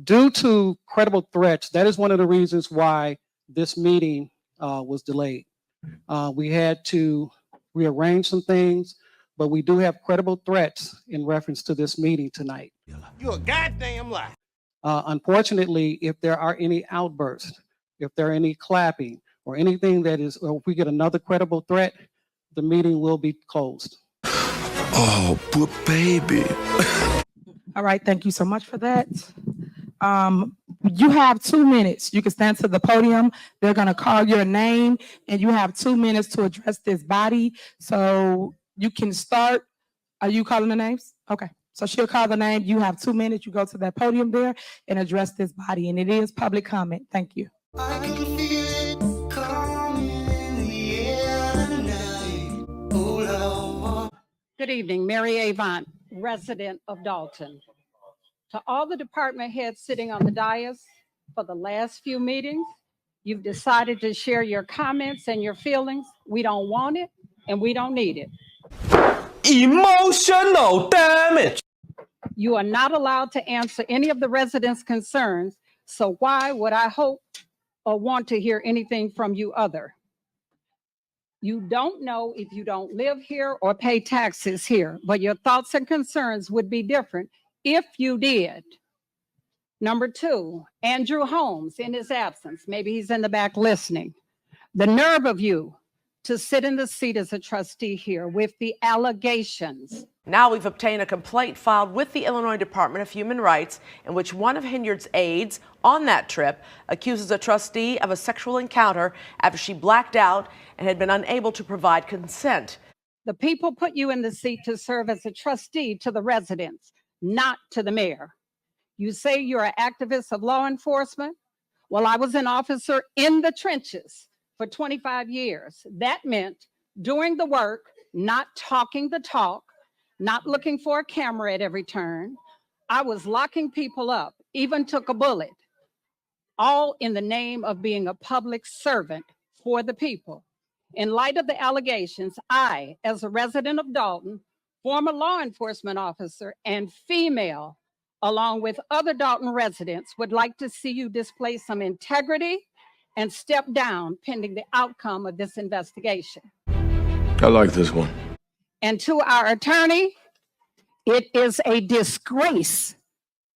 Due to credible threats, that is one of the reasons why this meeting was delayed. We had to rearrange some things, but we do have credible threats in reference to this meeting tonight. You a goddamn lie. Unfortunately, if there are any outbursts, if there are any clapping or anything that is, or if we get another credible threat, the meeting will be closed. Oh, but baby. All right, thank you so much for that. You have 2 minutes. You can stand to the podium. They're gonna call your name and you have 2 minutes to address this body. So you can start. Are you calling the names? Okay. So she'll call the name. You have 2 minutes. You go to that podium there and address this body. And it is public comment. Thank you. I can feel it coming in the air tonight. Oh, Lord. Good evening, Mary Avant, resident of Dalton. To all the department heads sitting on the dais for the last few meetings, you've decided to share your comments and your feelings. We don't want it and we don't need it. Emotional damage. You are not allowed to answer any of the residents' concerns, so why would I hope or want to hear anything from you other? You don't know if you don't live here or pay taxes here, but your thoughts and concerns would be different if you did. Number 2, Andrew Holmes in his absence, maybe he's in the back listening. The nerve of you to sit in the seat as a trustee here with the allegations. Now we've obtained a complaint filed with the Illinois Department of Human Rights in which one of Hinyard's aides on that trip accuses a trustee of a sexual encounter after she blacked out and had been unable to provide consent. The people put you in the seat to serve as a trustee to the residents, not to the mayor. You say you're an activist of law enforcement. Well, I was an officer in the trenches for 25 years. That meant doing the work, not talking the talk, not looking for a camera at every turn. I was locking people up, even took a bullet, all in the name of being a public servant for the people. In light of the allegations, I, as a resident of Dalton, former law enforcement officer and female, along with other Dalton residents, would like to see you display some integrity and step down pending the outcome of this investigation. I like this one. And to our attorney, it is a disgrace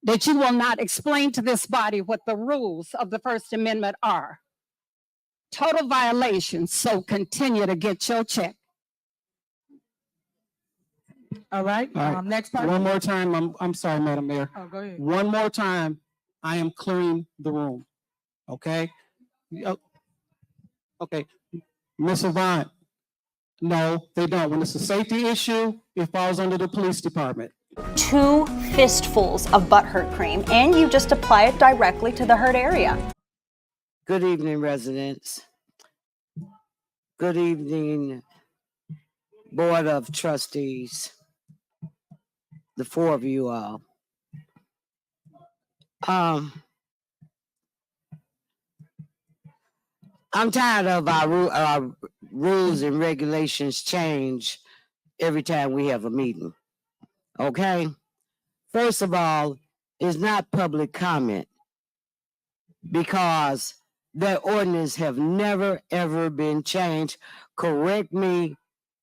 that you will not explain to this body what the rules of the First Amendment are. Total violation, so continue to get your check. All right. Next part. One more time, I'm sorry, Madam Mayor. Oh, go ahead. One more time, I am clearing the room, okay? Okay, Ms. Avant, no, they don't. When it's a safety issue, it falls under the police department. 2 fistfuls of butthurt cream, and you just apply it directly to the hurt area. Good evening, residents. Good evening, Board of Trustees, the 4 of you all. I'm tired of our rules and regulations change every time we have a meeting. Okay? First of all, it's not public comment because their ordinance have never, ever been changed. Correct me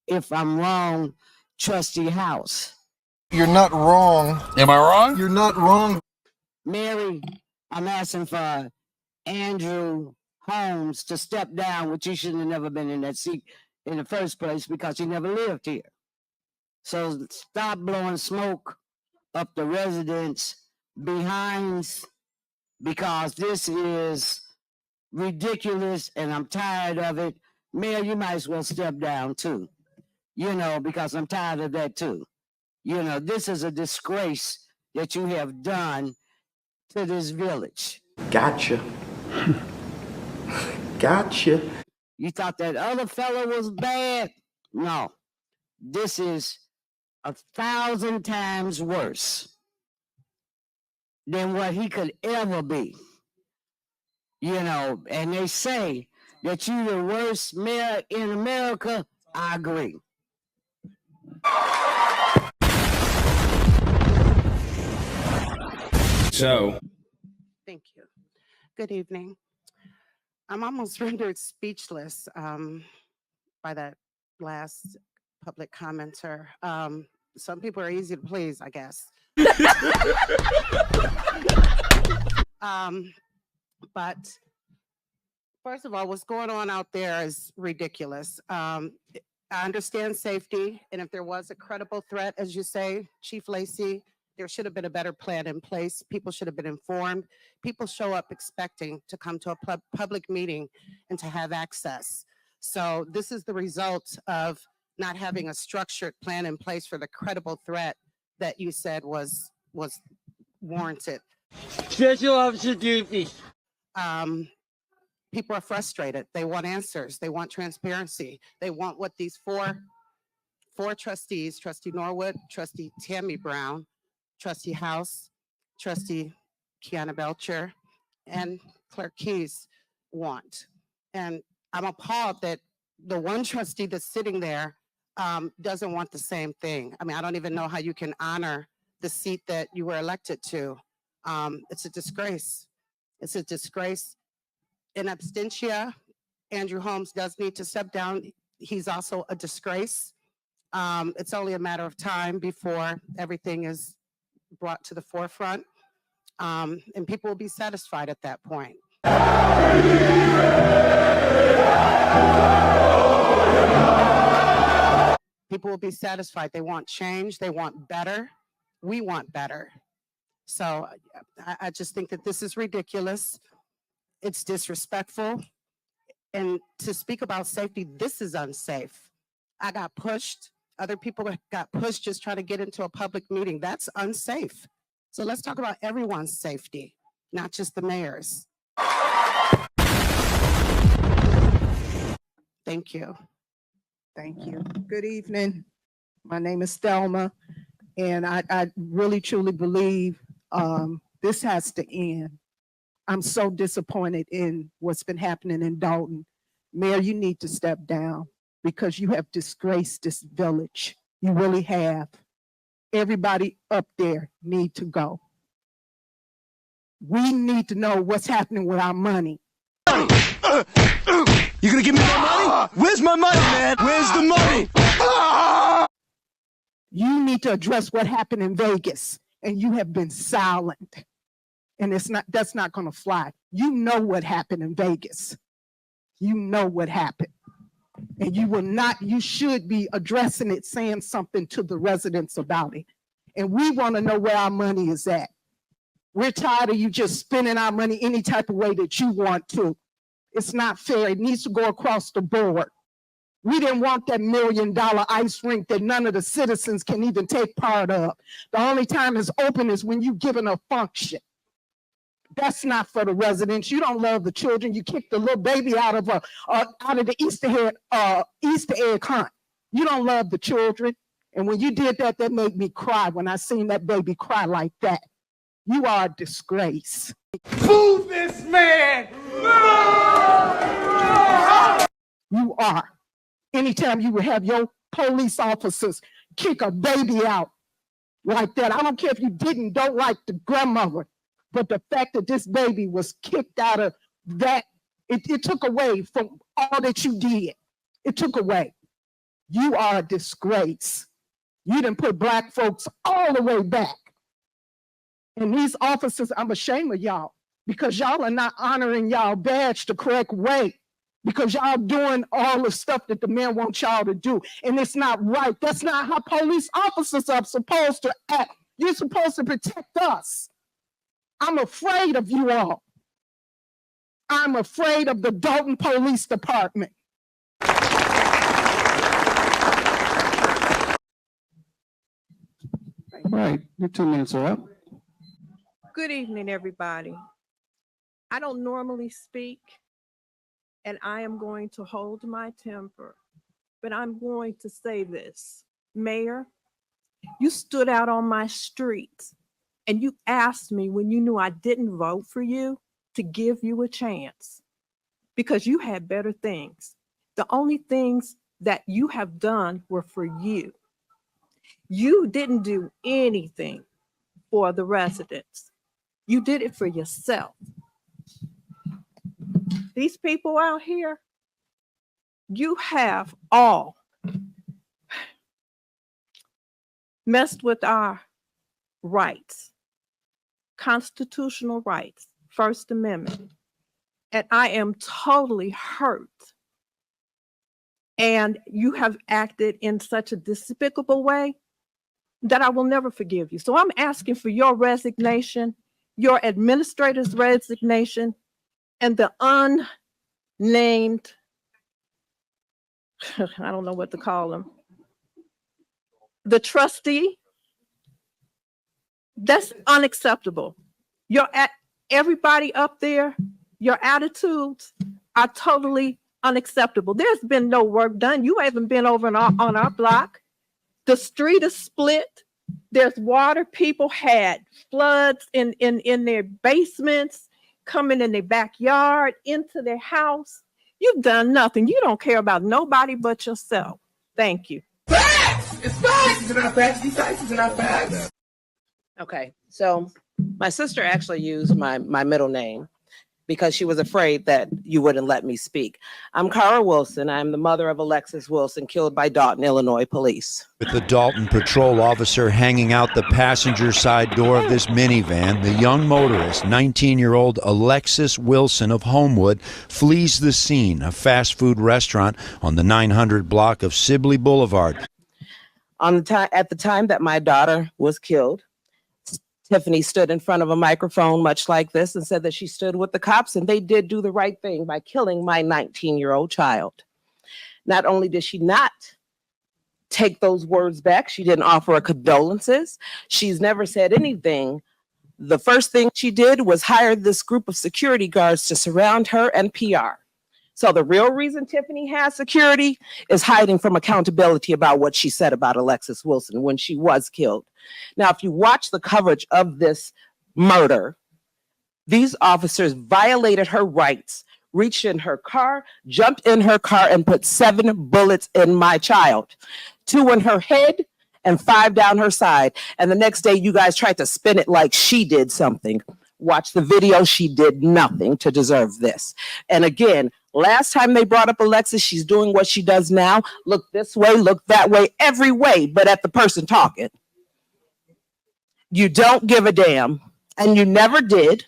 if I'm wrong, Trustee House. You're not wrong. Am I wrong? You're not wrong. Mary, I'm asking for Andrew Holmes to step down, which he shouldn't have never been in that seat in the first place because he never lived here. So stop blowing smoke up the residents' behinds because this is ridiculous and I'm tired of it. Mayor, you might as well step down too, because I'm tired of that too. This is a disgrace that you have done to this village. Gotcha. Gotcha. You thought that other fellow was bad? No, this is 1,000 times worse than what he could ever be. And they say that you're the worst mayor in America. I agree. So, Thank you. Good evening. I'm almost rendered speechless by that last public commenter. Some people are easy to please, I guess. But first of all, what's going on out there is ridiculous. I understand safety, and if there was a credible threat, as you say, Chief Lacey, there should have been a better plan in place. People should have been informed. People show up expecting to come to a public meeting and to have access. So this is the result of not having a structured plan in place for the credible threat that you said was warranted. Special officer duty. People are frustrated. They want answers. They want transparency. They want what these four trustees, Trustee Norwood, Trustee Tammy Brown, Trustee House, Trustee Kiana Belcher, and Clerk Keys want. And I'm appalled that the one trustee that's sitting there doesn't want the same thing. I mean, I don't even know how you can honor the seat that you were elected to. It's a disgrace. It's a disgrace. In absentia, Andrew Holmes does need to step down. He's also a disgrace. It's only a matter of time before everything is brought to the forefront, and people will be satisfied at that point. People will be satisfied. They want change. They want better. We want better. So I just think that this is ridiculous. It's disrespectful. And to speak about safety, this is unsafe. I got pushed. Other people got pushed just trying to get into a public meeting. That's unsafe. So let's talk about everyone's safety, not just the mayor's. Thank you. Thank you. Good evening. My name is Thelma, and I really truly believe this has to end. I'm so disappointed in what's been happening in Dalton. Mayor, you need to step down because you have disgraced this village. You really have. Everybody up there need to go. We need to know what's happening with our money. You gonna give me my money? Where's my money, man? Where's the money? You need to address what happened in Vegas, and you have been silent. And that's not going to fly. You know what happened in Vegas. You know what happened. And you should be addressing it, saying something to the residents about it. And we want to know where our money is at. We're tired of you just spending our money any type of way that you want to. It's not fair. It needs to go across the board. We didn't want that $1 million ice rink that none of the citizens can even take part of. The only time it's open is when you're given a function. That's not for the residents. You don't love the children. You kicked the little baby out of the Easter egg hunt. You don't love the children. And when you did that, that made me cry when I seen that baby cry like that. You are a disgrace. Boo this man! You are. Anytime you would have your police officers kick a baby out like that, I don't care if you don't like the grandmother, but the fact that this baby was kicked out of that, it took away from all that you did. It took away. You are a disgrace. You didn't put Black folks all the way back. And these officers, I'm ashamed of y'all because y'all are not honoring y'all badge the correct way because y'all doing all the stuff that the man wants y'all to do. And it's not right. That's not how police officers are supposed to act. You're supposed to protect us. I'm afraid of you all. I'm afraid of the Dalton Police Department. All right, your 2 minutes are up. Good evening, everybody. I don't normally speak, and I am going to hold my temper, but I'm going to say this. Mayor, you stood out on my street, and you asked me when you knew I didn't vote for you to give you a chance because you had better things. The only things that you have done were for you. You didn't do anything for the residents. You did it for yourself. These people out here, you have all messed with our rights, constitutional rights, First Amendment. And I am totally hurt. And you have acted in such a despicable way that I will never forgive you. So I'm asking for your resignation, your administrator's resignation, and the unnamed, I don't know what to call them, the trustee. That's unacceptable. Everybody up there, your attitudes are totally unacceptable. There's been no work done. You haven't been over on our block. The street is split. There's water. People had floods in their basements, coming in their backyard, into their house. You've done nothing. You don't care about nobody but yourself. Thank you. Facts! It's facts! It's not facts. These facts are not facts. Okay, so my sister actually used my middle name because she was afraid that you wouldn't let me speak. I'm Cara Wilson. I'm the mother of Alexis Wilson, killed by Dalton, Illinois police. With the Dalton patrol officer hanging out the passenger side door of this minivan, the young motorist, 19-year-old Alexis Wilson of Homewood, flees the scene, a fast food restaurant on the 900 block of Sibley Boulevard. At the time that my daughter was killed, Tiffany stood in front of a microphone much like this and said that she stood with the cops, and they did do the right thing by killing my 19-year-old child. Not only did she not take those words back, she didn't offer her condolences. She's never said anything. The first thing she did was hire this group of security guards to surround her and PR. So the real reason Tiffany has security is hiding from accountability about what she said about Alexis Wilson when she was killed. Now, if you watch the coverage of this murder, these officers violated her rights, reached in her car, jumped in her car, and put 7 bullets in my child, 2 in her head and 5 down her side. And the next day, you guys tried to spin it like she did something. Watch the video. She did nothing to deserve this. And again, last time they brought up Alexis, she's doing what she does now. Look this way, look that way, every way, but at the person talking. You don't give a damn, and you never did,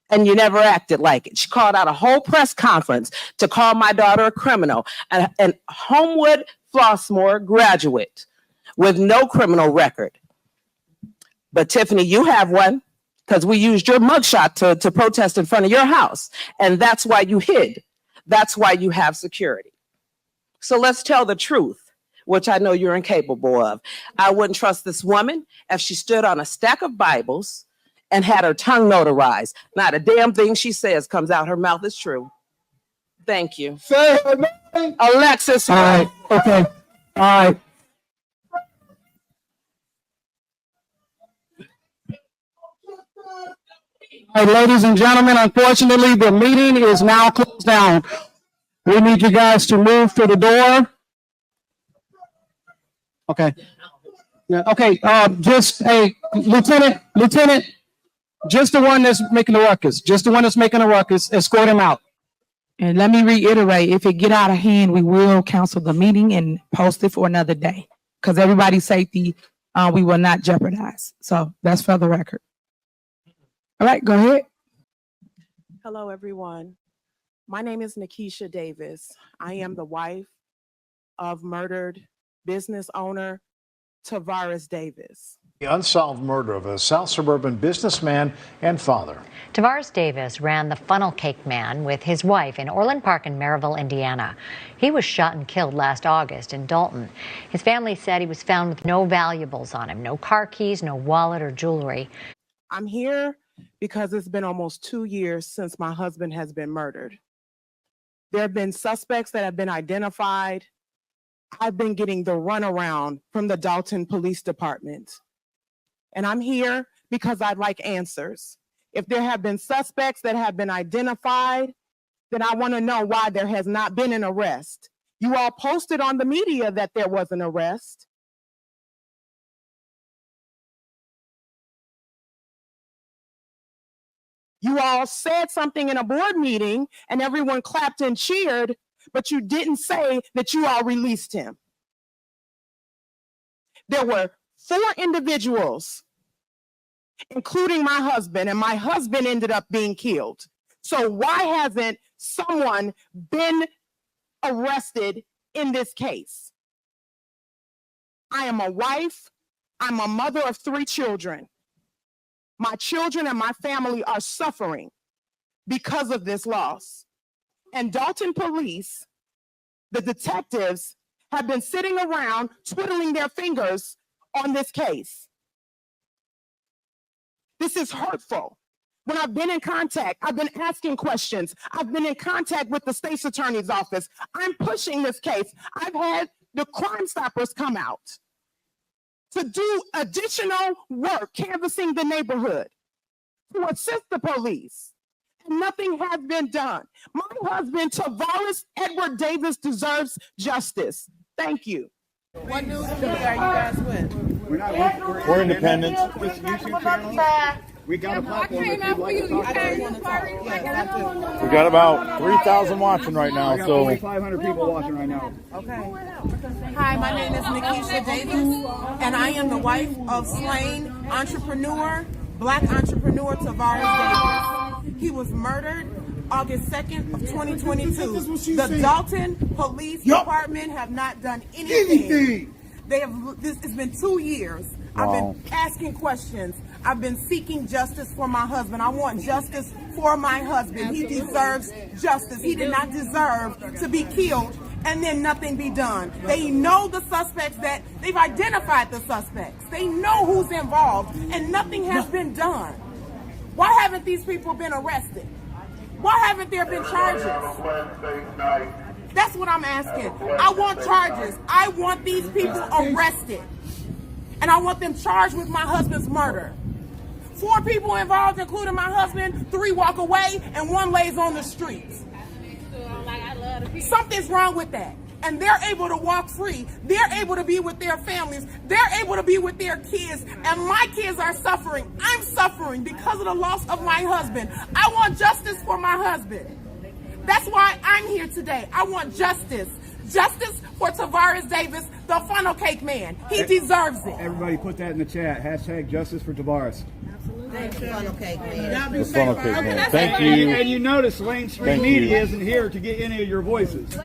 and you never acted like it. She called out a whole press conference to call my daughter a criminal, an Homewood Flossmoor graduate with no criminal record. But Tiffany, you have one, because we used your mugshot to protest in front of your house, and that's why you hid. That's why you have security. So let's tell the truth, which I know you're incapable of. I wouldn't trust this woman if she stood on a stack of Bibles and had her tongue notarized. Not a damn thing she says comes out her mouth is true. Thank you. Say her name. Alexis. All right, okay, all right. All right, ladies and gentlemen, unfortunately, the meeting is now closed down. We need you guys to move to the door. Okay. Yeah, okay, just, hey, Lieutenant, just the one that's making the ruckus, escort him out. And let me reiterate, if it get out of hand, we will cancel the meeting and post it for another day. Because everybody's safety, we will not jeopardize. So that's for the record. All right, go ahead. Hello, everyone. My name is Nikisha Davis. I am the wife of murdered business owner Tavares Davis. The unsolved murder of a South suburban businessman and father. Tavares Davis ran the Funnel Cake Man with his wife in Orland Park in Maryville, Indiana. He was shot and killed last August in Dalton. His family said he was found with no valuables on him, no car keys, no wallet or jewelry. I'm here because it's been almost 2 years since my husband has been murdered. There have been suspects that have been identified. I've been getting the runaround from the Dalton Police Department. And I'm here because I'd like answers. If there have been suspects that have been identified, then I want to know why there has not been an arrest. You all posted on the media that there was an arrest. You all said something in a board meeting and everyone clapped and cheered, but you didn't say that you all released him. There were 4 individuals, including my husband, and my husband ended up being killed. So why hasn't someone been arrested in this case? I am a wife. I'm a mother of 3 children. My children and my family are suffering because of this loss. And Dalton police, the detectives, have been sitting around twiddling their fingers on this case. This is hurtful. When I've been in contact, I've been asking questions. I've been in contact with the state's attorney's office. I'm pushing this case. I've had the Crime Stoppers come out to do additional work canvassing the neighborhood to assist the police. And nothing has been done. My husband, Tavares Edward Davis, deserves justice. Thank you. What news media are you guys with? We're independent. We got a platform. I came out for you. We got about 3,000 watching right now. So 500 people watching right now. Okay. Hi, my name is Nikisha Davis, and I am the wife of slain entrepreneur, Black entrepreneur Tavares Davis. He was murdered August 2nd of 2022. The Dalton Police Department have not done anything. They have. This has been 2 years. I've been asking questions. I've been seeking justice for my husband. I want justice for my husband. He deserves justice. He did not deserve to be killed and then nothing be done. They know the suspects, that they've identified the suspects. They know who's involved, and nothing has been done. Why haven't these people been arrested? Why haven't there been charges? That's what I'm asking. I want charges. I want these people arrested. And I want them charged with my husband's murder. 4 people involved, including my husband. 3 walk away and 1 lays on the streets. Something's wrong with that. And they're able to walk free. They're able to be with their families. They're able to be with their kids. And my kids are suffering. I'm suffering because of the loss of my husband. I want justice for my husband. That's why I'm here today. I want justice. Justice for Tavares Davis, the funnel cake man. He deserves it. Everybody put that in the chat. Hashtag justice for Tavares. Thank you. Funnel cake man. The funnel cake man. Thank you. And you notice mainstream media isn't here to get any of your voices.